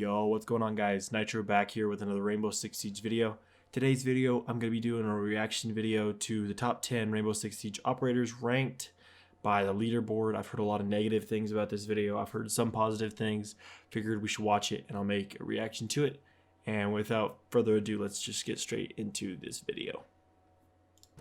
Yo, what's going on, guys? Nitro back here with another Rainbow Six Siege video. Today's video, I'm going to be doing a reaction video to the top 10 Rainbow Six Siege operators ranked by the leaderboard. I've heard a lot of negative things about this video. I've heard some positive things. Figured we should watch it and I'll make a reaction to it. And without further ado, let's just get straight into this video.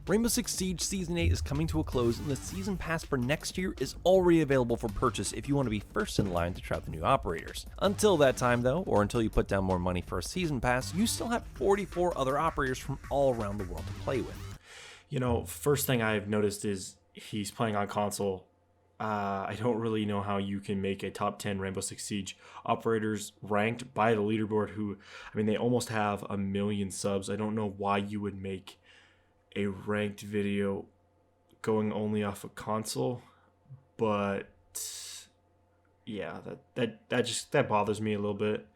Rainbow Six Siege Season 8 is coming to a close, and the Season Pass for next year is already available for purchase if you want to be first in line to try out the new operators. Until that time though, or until you put down more money for a Season Pass, you still have 44 other operators from all around the world to play with. You know, first thing I've noticed is he's playing on console. I don't really know how you can make a top 10 Rainbow Six Siege operators ranked by the leaderboard who, I mean, they almost have 1 million subs. I don't know why you would make a ranked video going only off a console, but yeah, that bothers me a little bit,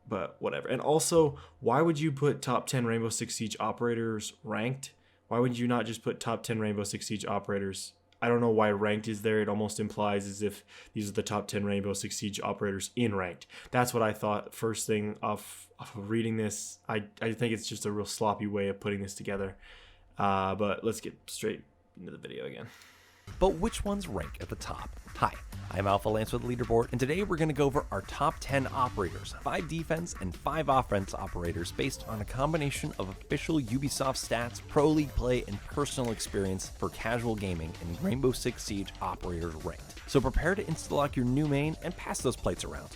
but whatever. And also, why would you put top 10 Rainbow Six Siege operators ranked? Why would you not just put top 10 Rainbow Six Siege operators? I don't know why ranked is there. It almost implies as if these are the top 10 Rainbow Six Siege operators in ranked. That's what I thought first thing off of reading this. I think it's just a real sloppy way of putting this together. But let's get straight into the video again. But which ones rank at the top? Hi, I'm Alpha Lance with Leaderboard, and today we're going to go over our top 10 operators, 5 defense and 5 offense operators based on a combination of official Ubisoft stats, pro league play, and personal experience for casual gaming in Rainbow Six Siege operators ranked. So prepare to insta-lock your new main and pass those plates around.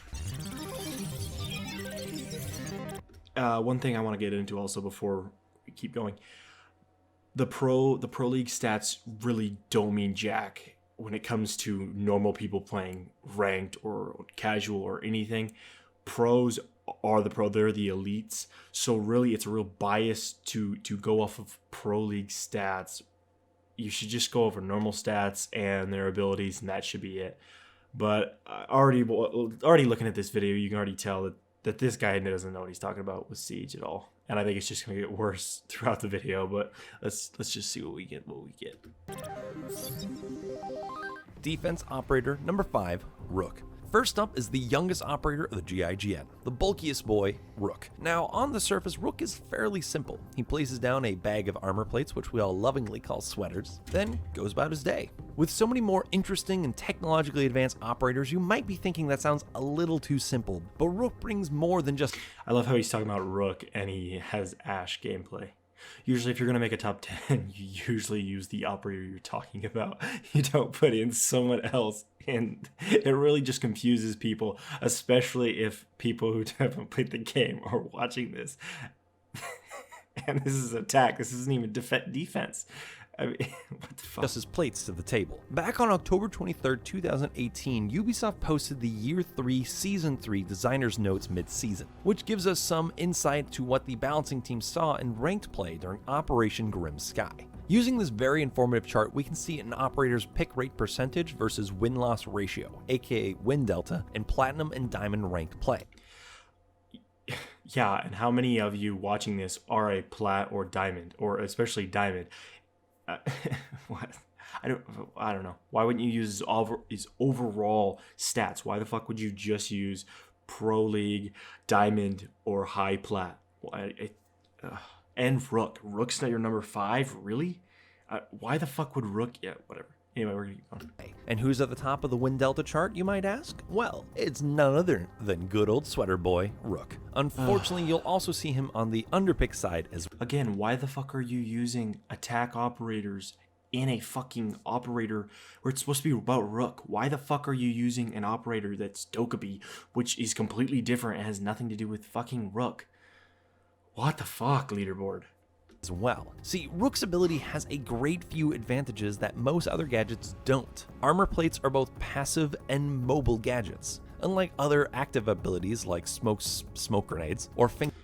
One thing I want to get into also before we keep going. The pro league stats really don't mean jack when it comes to normal people playing ranked or casual or anything. Pros are the pro, they're the elites. So really it's a real bias to go off of pro league stats. You should just go over normal stats and their abilities, and that should be it. But already looking at this video, you can already tell that this guy doesn't know what he's talking about with Siege at all. And I think it's just going to get worse throughout the video, but let's just see what we get. Defense operator number 5, Rook. First up is the youngest operator of the GIGN, the bulkiest boy, Rook. Now, on the surface, Rook is fairly simple. He places down a bag of armor plates, which we all lovingly call sweaters, then goes about his day. With so many more interesting and technologically advanced operators, you might be thinking that sounds a little too simple, but Rook brings more than just... I love how he's talking about Rook and he has Ashe gameplay. Usually if you're going to make a top 10, you usually use the operator you're talking about. You don't put in someone else, and it really just confuses people, especially if people who haven't played the game are watching this. And this is attack. This isn't even defense. I mean, what the fuck? Just his plates to the table. Back on October 23rd, 2018, Ubisoft posted the Year 3 Season 3 Designer's Notes mid-season, which gives us some insight to what the balancing team saw in ranked play during Operation Grim Sky. Using this very informative chart, we can see an operator's pick rate percentage versus win-loss ratio, aka win delta, in platinum and diamond ranked play. Yeah, and how many of you watching this are a plat or diamond, or especially diamond? What? I don't know. Why wouldn't you use his overall stats? Why the fuck would you just use pro league, diamond, or high plat? And Rook. Rook's not your number 5, really? Why the fuck would Rook? Yeah, whatever. Anyway, we're gonna keep going. And who's at the top of the win delta chart, you might ask? Well, it's none other than good old sweater boy, Rook. Unfortunately, you'll also see him on the underpick side as well. Again, why the fuck are you using attack operators in a fucking operator where it's supposed to be about Rook? Why the fuck are you using an operator that's Dokkaebi, which is completely different and has nothing to do with fucking Rook? What the fuck, leaderboard? As well. See, Rook's ability has a great few advantages that most other gadgets don't. Armor plates are both passive and mobile gadgets, unlike other active abilities like smoke grenades or finger.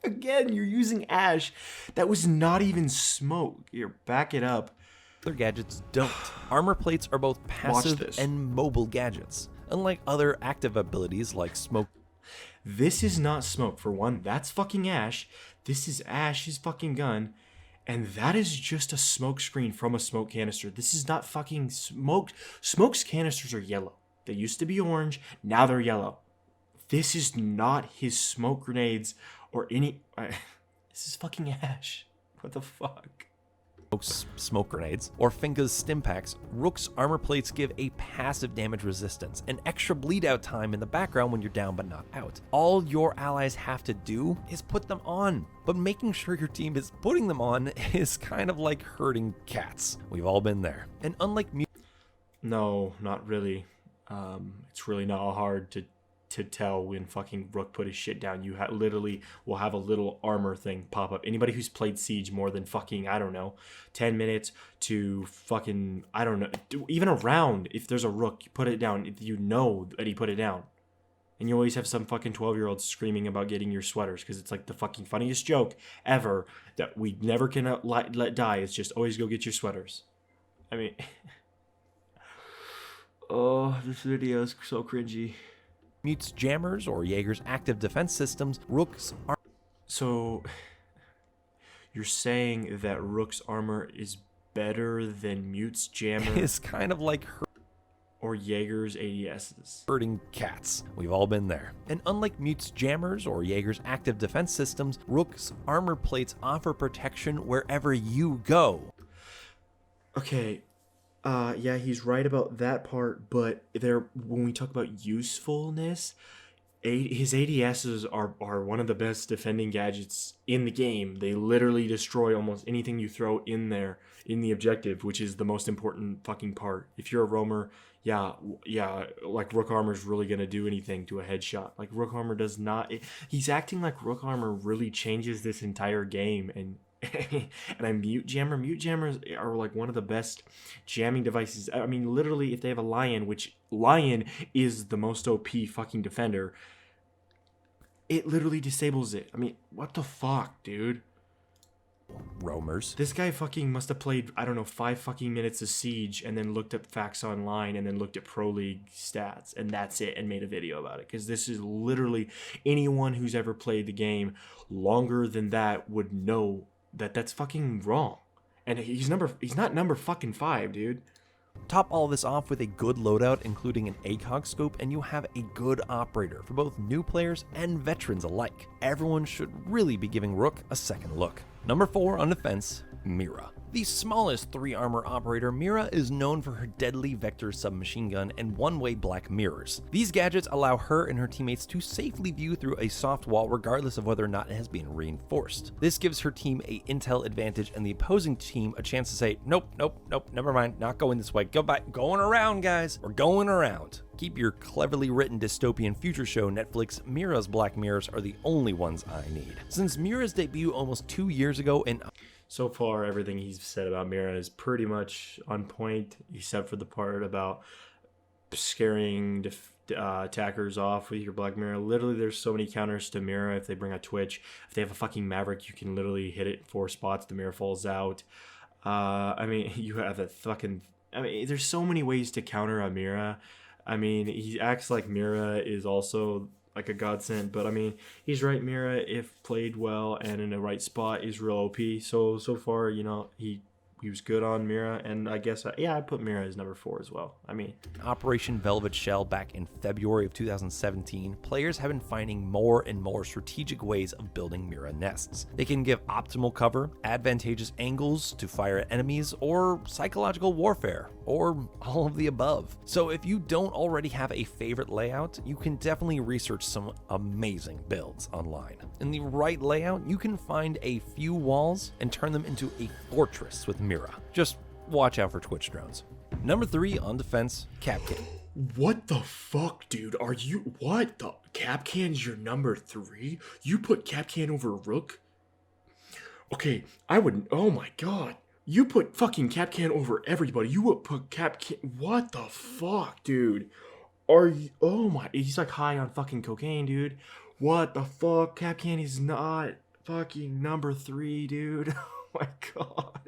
Again, you're using Ashe. That was not even smoke. Here, back it up. Other gadgets don't. Armor plates are both passive and mobile gadgets, unlike other active abilities like smoke. This is not smoke, for one. That's fucking Ashe. This is Ashe's fucking gun. And that is just a smoke screen from a smoke canister. This is not fucking smoke. Smoke's canisters are yellow. They used to be orange, now they're yellow. This is not his smoke grenades or any... This is fucking Ash. What the fuck? Smoke grenades, or Finga's stim packs, Rook's armor plates give a passive damage resistance, an extra bleed out time in the background when you're down but not out. All your allies have to do is put them on, but making sure your team is putting them on is kind of like herding cats. We've all been there. And unlike No, not really. It's really not hard to tell when fucking Rook put his shit down. You literally will have a little armor thing pop up. Anybody who's played Siege more than fucking, I don't know, 10 minutes to fucking, I don't know, even a round, if there's a Rook, you put it down, you know that he put it down. And you always have some fucking 12-year-olds screaming about getting your sweaters because it's like the fucking funniest joke ever that we never can let die. It's just always go get your sweaters. I mean, oh, this video is so cringy. Mute's jammers or Jaeger's active defense systems, Rook's are... So, you're saying that Rook's armor is better than Mute's jammer is kind of like or Jaeger's ADSs? Herding cats. We've all been there. And unlike Mute's jammers or Jaeger's active defense systems, Rook's armor plates offer protection wherever you go. Okay. Yeah, he's right about that part, but when we talk about usefulness, his ADSs are one of the best defending gadgets in the game. They literally destroy almost anything you throw in there in the objective, which is the most important fucking part. If you're a roamer, yeah, like Rook Armor's really gonna do anything to a headshot. Like Rook Armor does not. He's acting like Rook Armor really changes this entire game, and a mute jammer. Mute jammers are like one of the best jamming devices. I mean, literally, if they have a Lion, which Lion is the most OP fucking defender, it literally disables it. I mean, what the fuck, dude? Roamers. This guy fucking must have played, I don't know, 5 fucking minutes of Siege and then looked up facts online and then looked at Pro League stats and that's it, and made a video about it. Because this is literally, anyone who's ever played the game longer than that would know that's fucking wrong. And he's not number fucking 5, dude. Top all this off with a good loadout, including an ACOG scope, and you have a good operator for both new players and veterans alike. Everyone should really be giving Rook a second look. Number 4 on defense, MIRA. The smallest 3-armor operator, MIRA is known for her deadly vector submachine gun and one-way black mirrors. These gadgets allow her and her teammates to safely view through a soft wall regardless of whether or not it has been reinforced. This gives her team a intel advantage and the opposing team a chance to say, nope, never mind, not going this way, go back, going around guys, we're going around. Keep your cleverly written dystopian future show Netflix, Mira's black mirrors are the only ones I need. Since Mira's debut almost 2 years ago in... So far, everything he's said about MIRA is pretty much on point, except for the part about scaring attackers off with your Black Mirror. Literally, there's so many counters to MIRA. If they bring a Twitch, if they have a fucking Maverick, you can literally hit it 4 spots, the mirror falls out. I mean, you have a fucking... I mean, there's so many ways to counter a MIRA. I mean, he acts like MIRA is also... like a godsend, but I mean, he's right. MIRA, if played well and in the right spot, is real OP. So far, you know, he was good on MIRA, and I guess I put MIRA as number 4 as well. I mean, Operation Velvet Shell back in February of 2017, players have been finding more and more strategic ways of building MIRA nests. They can give optimal cover, advantageous angles to fire at enemies, or psychological warfare, or all of the above. So if you don't already have a favorite layout, you can definitely research some amazing builds online. In the right layout, you can find a few walls and turn them into a fortress with MIRA. Just watch out for Twitch drones. Number 3 on defense, KAPKAN. What the fuck, dude? What the? KAPKAN's your number 3? You put KAPKAN over Rook? Okay, I wouldn't. Oh my god. You put fucking KAPKAN over everybody. You would put KAPKAN. What the fuck, dude? Are you? Oh my. He's like high on fucking cocaine, dude. What the fuck? KAPKAN is not fucking number 3, dude. Oh my god.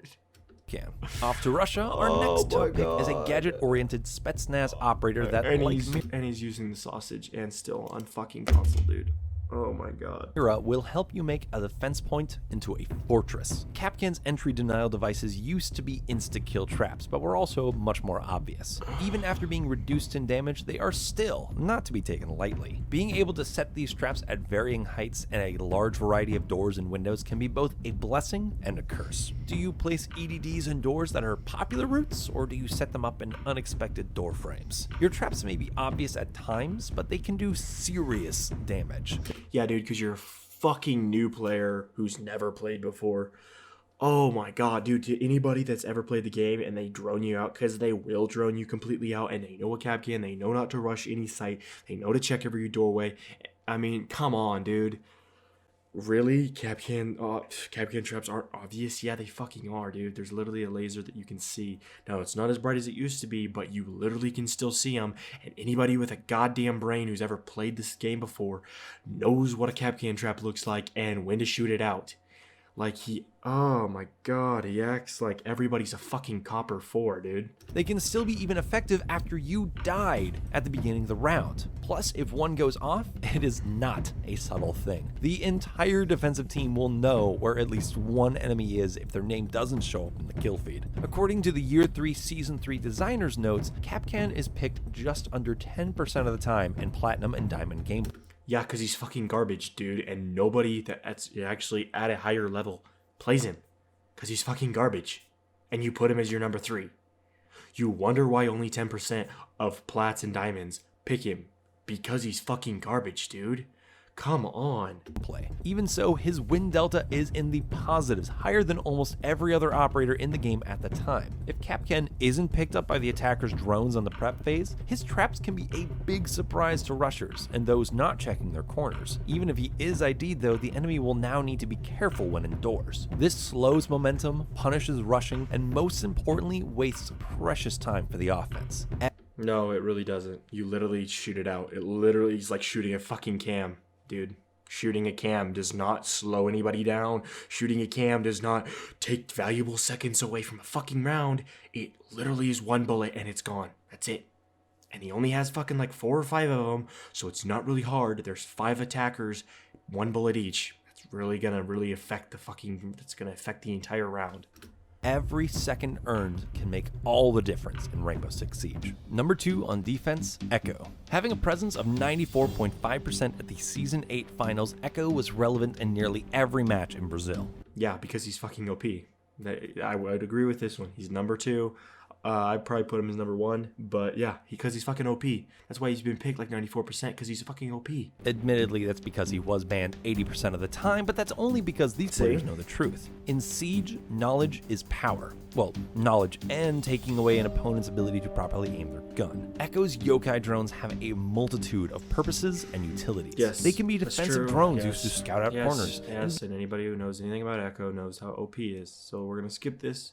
Off to Russia, our next top pick is a gadget-oriented Spetsnaz operator that and he's using the sausage and still on fucking console, dude. Oh my god. MIRA will help you make a defense point into a fortress. KAPKAN's entry denial devices used to be insta-kill traps, but were also much more obvious. Even after being reduced in damage, they are still not to be taken lightly. Being able to set these traps at varying heights and a large variety of doors and windows can be both a blessing and a curse. Do you place EDDs in doors that are popular routes, or do you set them up in unexpected door frames? Your traps may be obvious at times, but they can do serious damage. Yeah, dude, because you're a fucking new player who's never played before. Oh my god, dude, to anybody that's ever played the game and they drone you out, because they will drone you completely out, and they know a KAPKAN, they know not to rush any site, they know to check every doorway. I mean, come on, dude. Really? KAPKAN traps aren't obvious? Yeah, they fucking are, dude. There's literally a laser that you can see. Now, it's not as bright as it used to be, but you literally can still see them. And anybody with a goddamn brain who's ever played this game before knows what a KAPKAN trap looks like and when to shoot it out. Like, oh my god, he acts like everybody's a fucking copper 4, dude. They can still be even effective after you died at the beginning of the round. Plus, if one goes off, it is not a subtle thing. The entire defensive team will know where at least one enemy is if their name doesn't show up in the kill feed. According to the Year 3 Season 3 designer's notes, KAPKAN is picked just under 10% of the time in Platinum and Diamond gameplay. Yeah, because he's fucking garbage, dude, and nobody that's actually at a higher level plays him. Because he's fucking garbage. And you put him as your number 3. You wonder why only 10% of Plats and Diamonds pick him. Because he's fucking garbage, dude. Come on. Even so, his win delta is in the positives, higher than almost every other operator in the game at the time. If KAPKAN isn't picked up by the attacker's drones on the prep phase, his traps can be a big surprise to rushers and those not checking their corners. Even if he is ID'd though, the enemy will now need to be careful when indoors. This slows momentum, punishes rushing, and most importantly, wastes precious time for the offense. No, it really doesn't. You literally shoot it out. It literally is like shooting a fucking cam. Dude, shooting a cam does not slow anybody down. Shooting a cam does not take valuable seconds away from a fucking round. It literally is one bullet and it's gone. That's it. And he only has fucking like 4 or 5 of them, so it's not really hard. There's 5 attackers, 1 bullet each. That's really gonna affect that's gonna affect the entire round. Every second earned can make all the difference in Rainbow Six Siege. Number 2 on defense, Echo. Having a presence of 94.5% at the Season 8 finals, Echo was relevant in nearly every match in Brazil. Yeah, because he's fucking OP. I would agree with this one. He's number 2. I'd probably put him as number 1, but yeah, because he's fucking OP. That's why he's been picked like 94%, because he's fucking OP. Admittedly, that's because he was banned 80% of the time, but that's only because these players know the truth. In Siege, knowledge is power. Well, knowledge and taking away an opponent's ability to properly aim their gun. Echo's yokai drones have a multitude of purposes and utilities. Yes, they can be defensive drones used to scout out corners. Yes, and anybody who knows anything about Echo knows how OP he is. So we're going to skip this,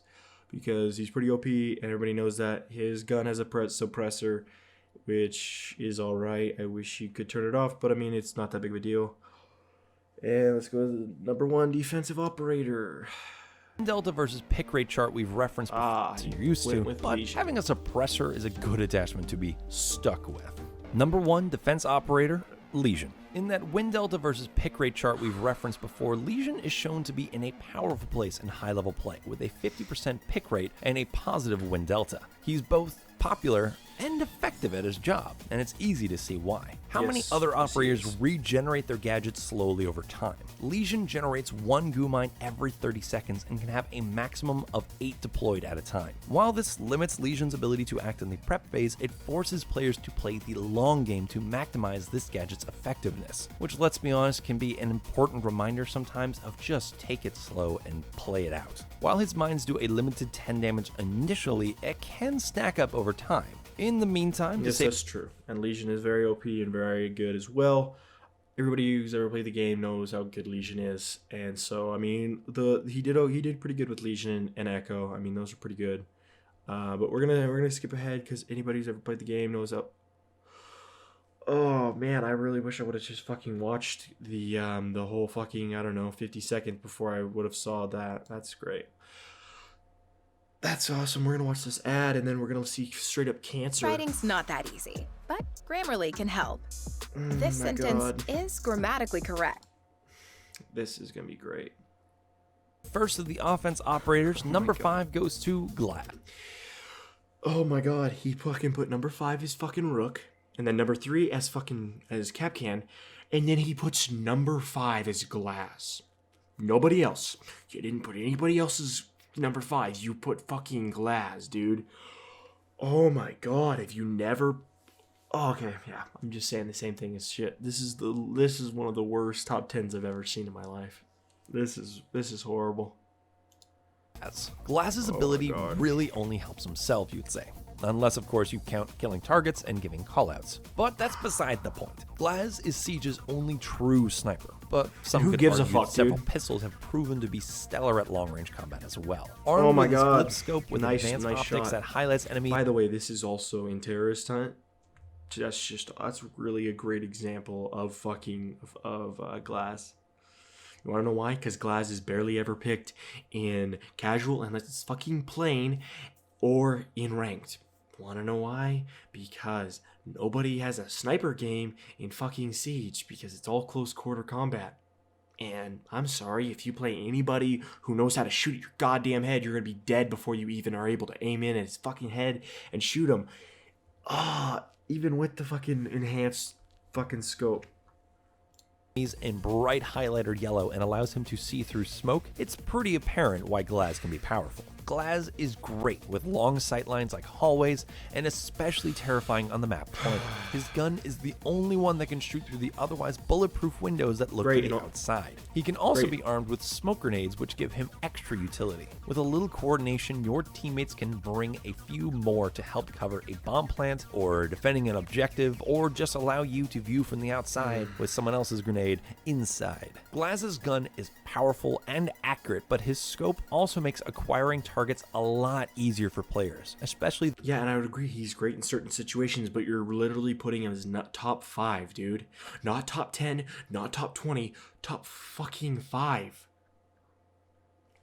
because he's pretty OP, and everybody knows that. His gun has a suppressor, which is alright. I wish he could turn it off, but I mean, it's not that big of a deal. And let's go to the number 1 defensive operator. Delta versus pick rate chart we've referenced before, so you're used to, but having a suppressor is a good attachment to be stuck with. Number 1 defense operator, Lesion. In that win delta versus pick rate chart we've referenced before, Lesion is shown to be in a powerful place in high level play with a 50% pick rate and a positive win delta. He's both popular and effective at his job, and it's easy to see why. How many other operators regenerate their gadgets slowly over time? Lesion generates 1 goo mine every 30 seconds and can have a maximum of 8 deployed at a time. While this limits Lesion's ability to act in the prep phase, it forces players to play the long game to maximize this gadget's effectiveness, which, let's be honest, can be an important reminder sometimes of just take it slow and play it out. While his mines do a limited 10 damage initially, it can stack up over time. In the meantime, yes, that's true. And Lesion is very OP and very good as well. Everybody who's ever played the game knows how good Lesion is, and so I mean, he did pretty good with Lesion and Echo. I mean, those are pretty good. But we're gonna skip ahead because anybody who's ever played the game knows how. Oh man, I really wish I would have just fucking watched the whole fucking 50 seconds before I would have saw that. That's great. That's awesome. We're gonna watch this ad and then we're gonna see straight up cancer. Writing's not that easy, but Grammarly can help. This my sentence God. is grammatically correct. This is gonna be great. First of the offense operators, number 5 goes to Glaz. Oh my God, he fucking put number 5 as fucking Rook, and then number 3 as KAPKAN, and then he puts number 5 as Glass. Nobody else. You didn't put anybody else's number 5. You put fucking Glass, dude. Oh my God, if you never... Oh, okay, yeah, I'm just saying the same thing as shit. This is one of the worst top 10s I've ever seen in my life. This is horrible. Glaz's ability really only helps himself, you'd say. Unless, of course, you count killing targets and giving callouts. But that's beside the point. Glaz is Siege's only true sniper, but some who could gives a argue fuck, several dude? pistols have proven to be stellar at long-range combat as well. Armed Oh my with his God. flip scope with Nice advanced optics shot. that highlights enemies. By the way, this is also in Terrorist Hunt. That's really a great example of Glass. You want to know why? Because Glass is barely ever picked in casual unless it's fucking plain or in ranked. Want to know why? Because nobody has a sniper game in fucking Siege because it's all close quarter combat. And I'm sorry, if you play anybody who knows how to shoot at your goddamn head, you're going to be dead before you even are able to aim in at his fucking head and shoot him. Even with the fucking enhanced fucking scope. In bright highlighter yellow and allows him to see through smoke, it's pretty apparent why Glaz can be powerful. Glaz is great with long sight lines like hallways, and especially terrifying on the map corner. His gun is the only one that can shoot through the otherwise bulletproof windows that look to the outside. He can also be armed with smoke grenades, which give him extra utility. With a little coordination, your teammates can bring a few more to help cover a bomb plant, or defending an objective, or just allow you to view from the outside with someone else's grenade inside. Glaz's gun is powerful and accurate, but his scope also makes acquiring targets a lot easier for players, especially... Yeah, and I would agree he's great in certain situations, but you're literally putting him as not top 5, dude. Not top 10, not top 20, top fucking 5.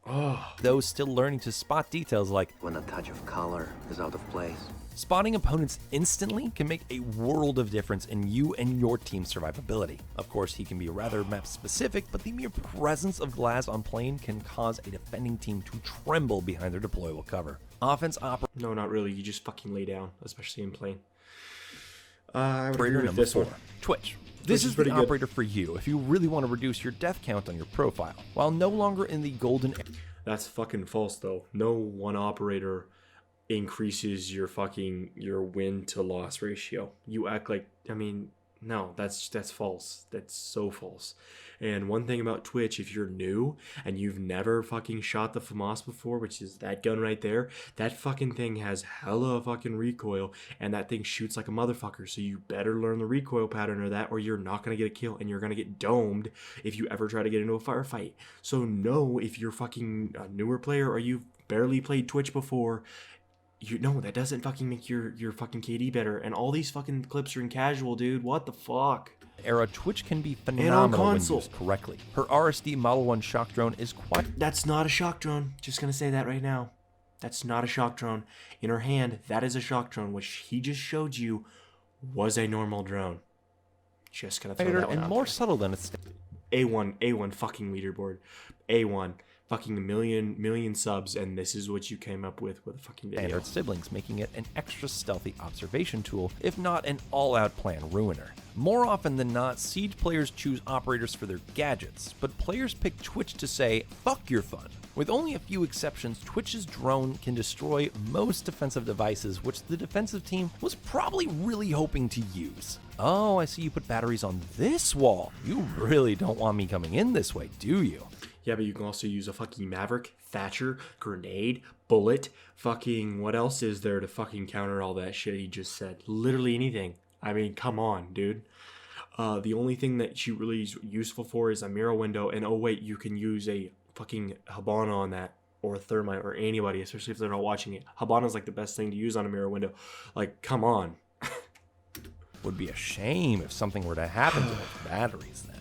Oh. Though still learning to spot details like when a touch of color is out of place. Spotting opponents instantly can make a world of difference in you and your team's survivability. Of course, he can be rather map specific, but the mere presence of Glaz on plane can cause a defending team to tremble behind their deployable cover. Offense No, not really. You just fucking lay down, especially in plane. I would agree operator with number this 4, one. Twitch. This is the pretty good. operator for you if you really want to reduce your death count on your profile. While no longer in the golden... That's fucking false, though. No one operator increases your win to loss ratio. You act like, I mean, no, that's false. That's so false. And one thing about Twitch, if you're new and you've never fucking shot the FAMAS before, which is that gun right there, that fucking thing has hella fucking recoil, and that thing shoots like a motherfucker. So you better learn the recoil pattern of that, or you're not gonna get a kill, and you're gonna get domed if you ever try to get into a firefight. So know if you're fucking a newer player or you've barely played Twitch before, that doesn't fucking make your fucking KD better. And all these fucking clips are in casual, dude. What the fuck? Era, Twitch can be phenomenal when console. used correctly. Her RSD Model 1 shock drone is quite... That's not a shock drone. Just gonna say that right now. That's not a shock drone. In her hand, that is a shock drone, which he just showed you was a normal drone. Just gonna throw that one and out more there. subtle than it's... A1 fucking leaderboard. A1 fucking million subs, and this is what you came up with a fucking video. standard siblings, making it an extra stealthy observation tool, if not an all-out plan ruiner. More often than not, Siege players choose operators for their gadgets, but players pick Twitch to say, fuck your fun. With only a few exceptions, Twitch's drone can destroy most defensive devices, which the defensive team was probably really hoping to use. Oh, I see you put batteries on this wall. You really don't want me coming in this way, do you? Yeah, but you can also use a fucking Maverick, Thatcher, grenade, bullet, fucking what else is there to fucking counter all that shit he just said? Literally anything. I mean, come on, dude. The only thing that she really is useful for is a MIRA window, and oh wait, you can use a fucking Habana on that, or THERMITE, or anybody, especially if they're not watching it. Habana's like the best thing to use on a MIRA window. Like, come on. Would be a shame if something were to happen to those batteries then.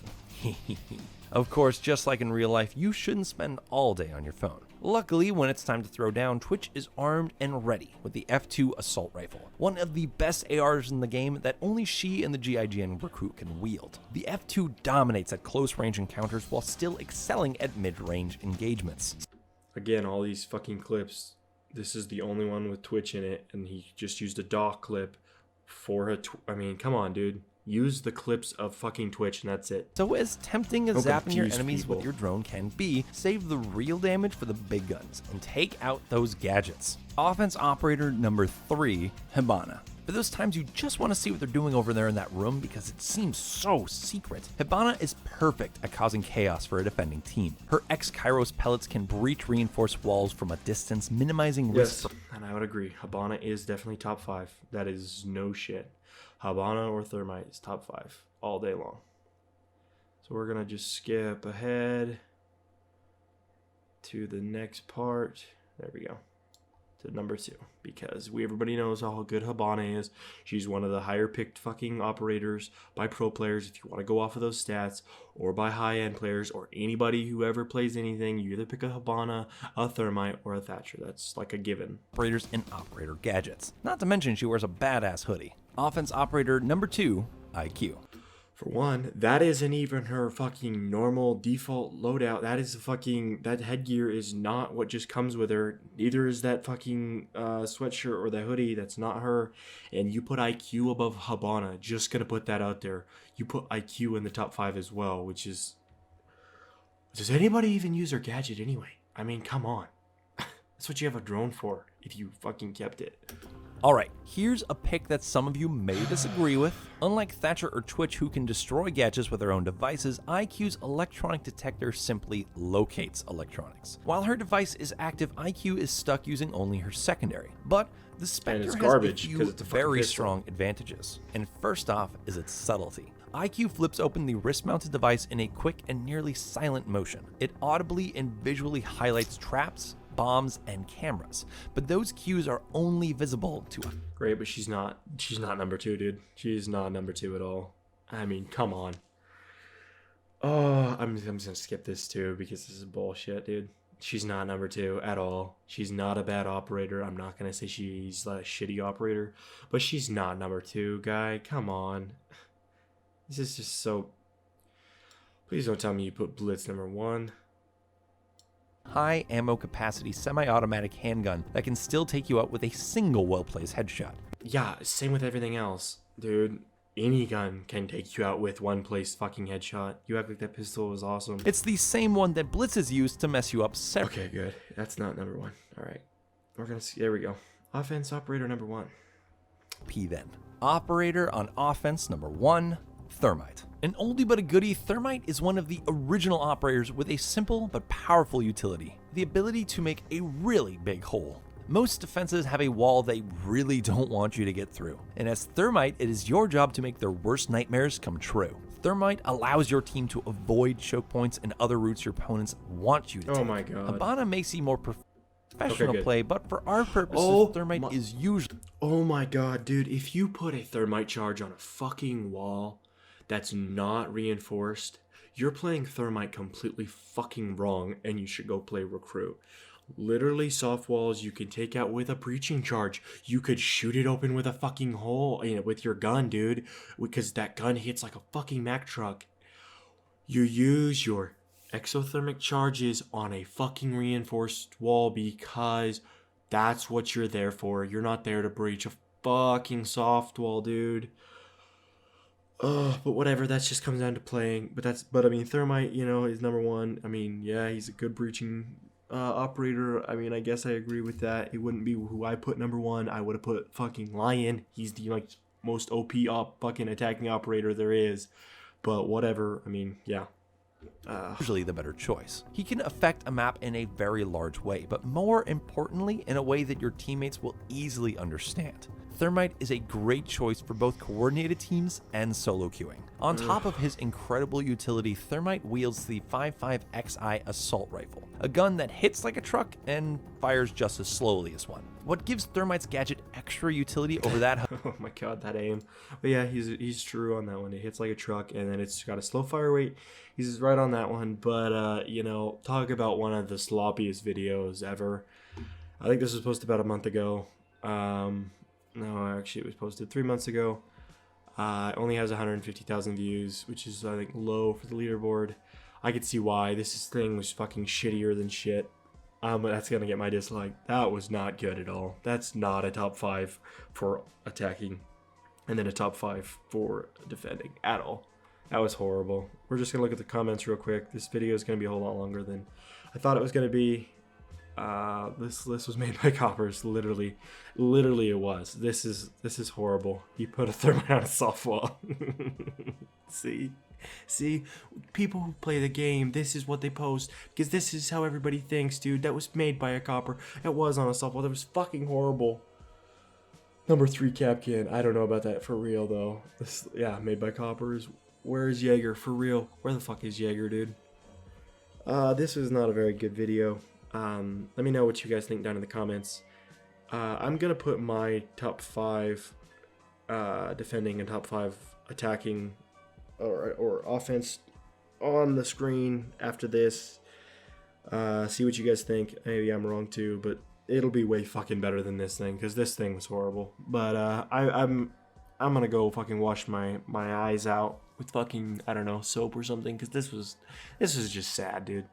Of course, just like in real life, you shouldn't spend all day on your phone. Luckily, when it's time to throw down, Twitch is armed and ready with the F2 assault rifle, one of the best ARs in the game that only she and the GIGN recruit can wield. The F2 dominates at close range encounters while still excelling at mid-range engagements. Again, all these fucking clips, this is the only one with Twitch in it, and he just used a dock clip for I mean, come on, dude. Use the clips of fucking Twitch and that's it. So as tempting as Don't zapping your confuse enemies people. with your drone can be, save the real damage for the big guns and take out those gadgets. Offense operator number 3, Hibana. For those times you just want to see what they're doing over there in that room because it seems so secret, Hibana is perfect at causing chaos for a defending team. Her X-Kairos pellets can breach reinforced walls from a distance, minimizing risk. Yes, and I would agree. Hibana is definitely top 5. That is no shit. Hibana or Thermite is top 5 all day long. So we're gonna just skip ahead to the next part. There we go. To number 2, because everybody knows how good Hibana is. She's one of the higher picked fucking operators by pro players. If you want to go off of those stats, or by high end players, or anybody who ever plays anything, you either pick a Hibana, a Thermite, or a Thatcher. That's like a given. Operators and operator gadgets. Not to mention she wears a badass hoodie. Offense operator number 2, IQ. For one, that isn't even her fucking normal default loadout. That headgear is not what just comes with her. Neither is that fucking sweatshirt or the hoodie. That's not her. And you put IQ above Hibana. Just gonna put that out there. You put IQ in the top 5 as well, which is... Does anybody even use her gadget anyway? I mean, come on. That's what you have a drone for, if you fucking kept it. Alright, here's a pick that some of you may disagree with. Unlike Thatcher or Twitch, who can destroy gadgets with their own devices, IQ's electronic detector simply locates electronics. While her device is active, IQ is stuck using only her secondary. But the Spectre has garbage, a 'cause few it's a fucking very pistol. strong advantages. And first off is its subtlety. IQ flips open the wrist-mounted device in a quick and nearly silent motion. It audibly and visually highlights traps, bombs, and cameras, but those cues are only visible to us. Great, but she's not number 2, dude. She's not number 2 at all. I mean, come on. Oh, I'm just gonna skip this too because this is bullshit, dude. She's not number 2 at all. She's not a bad operator. I'm not gonna say she's a shitty operator, but she's not number 2, guy. Come on. This is just so... Please don't tell me you put Blitz number 1. High ammo capacity semi-automatic handgun that can still take you out with a single well-placed headshot. Yeah, same with everything else, dude. Any gun can take you out with one placed fucking headshot. You act like that pistol was awesome. It's the same one that Blitzes used to mess you up several. Okay, good. That's not number 1. All right, we're gonna see. There we go. Offense operator number 1. P then. Operator on offense number 1, Thermite. An oldie but a goodie, Thermite is one of the original operators with a simple but powerful utility, the ability to make a really big hole. Most defenses have a wall they really don't want you to get through, and as Thermite, it is your job to make their worst nightmares come true. Thermite allows your team to avoid choke points and other routes your opponents want you to take. Oh my god. Hibana may seem more professional good. play, but for our purposes, Thermite is usually... Oh my god, dude. If you put a Thermite charge on a fucking wall that's not reinforced, you're playing Thermite completely fucking wrong, and you should go play Recruit. Literally, soft walls you can take out with a breaching charge. You could shoot it open with a fucking hole, with your gun, dude, because that gun hits like a fucking Mack truck. You use your exothermic charges on a fucking reinforced wall because that's what you're there for. You're not there to breach a fucking soft wall, dude. But whatever, that just comes down to playing. But I mean, Thermite, is number 1. I mean, yeah, he's a good breaching operator. I mean, I guess I agree with that. It wouldn't be who I put number 1. I would have put fucking Lion. He's the most OP fucking attacking operator there is. But whatever. I mean, yeah. Usually the better choice. He can affect a map in a very large way, but more importantly, in a way that your teammates will easily understand. Thermite is a great choice for both coordinated teams and solo queuing. On top of his incredible utility, Thermite wields the 55XI assault rifle, a gun that hits like a truck and fires just as slowly as one. What gives Thermite's gadget extra utility over that? Oh my god, that aim. But yeah, he's true on that one. It hits like a truck, and then it's got a slow fire rate. He's right on that one. But you know, talk about one of the sloppiest videos ever. I think this was posted about a month ago. No, actually, it was posted 3 months ago. It only has 150,000 views, which is, I think, low for the leaderboard. I could see why. This thing was fucking shittier than shit. But that's gonna get my dislike. That was not good at all. That's not a top 5 for attacking, and then a top 5 for defending at all. That was horrible. We're just gonna look at the comments real quick. This video is gonna be a whole lot longer than I thought it was gonna be. This list was made by Coppers. Literally it was. This is horrible. He put a thermite on a softball. See, people who play the game, this is what they post, because this is how everybody thinks, dude. That was made by a Copper. It was on a softball. That was fucking horrible. Number 3, KAPKAN. I don't know about that for real though. This, yeah, made by Coppers. Where is JAGAR for real? Where the fuck is JAGAR, dude? This was not a very good video. Let me know what you guys think down in the comments. I'm gonna put my top 5 defending and top 5 attacking or offense on the screen after this. See what you guys think. Maybe I'm wrong too, but it'll be way fucking better than this thing, because this thing was horrible. But I'm gonna go fucking wash my eyes out with fucking, I don't know, soap or something, because this was just sad, dude.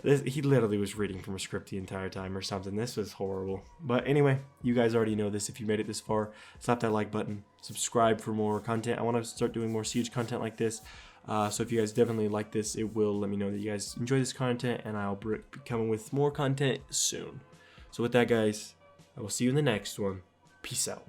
He literally was reading from a script the entire time or something. This was horrible. But anyway, you guys already know this. If you made it this far, slap that like button. Subscribe for more content. I want to start doing more Siege content like this. So if you guys definitely like this, it will let me know that you guys enjoy this content, and I'll be coming with more content soon. So with that, guys, I will see you in the next one. Peace out.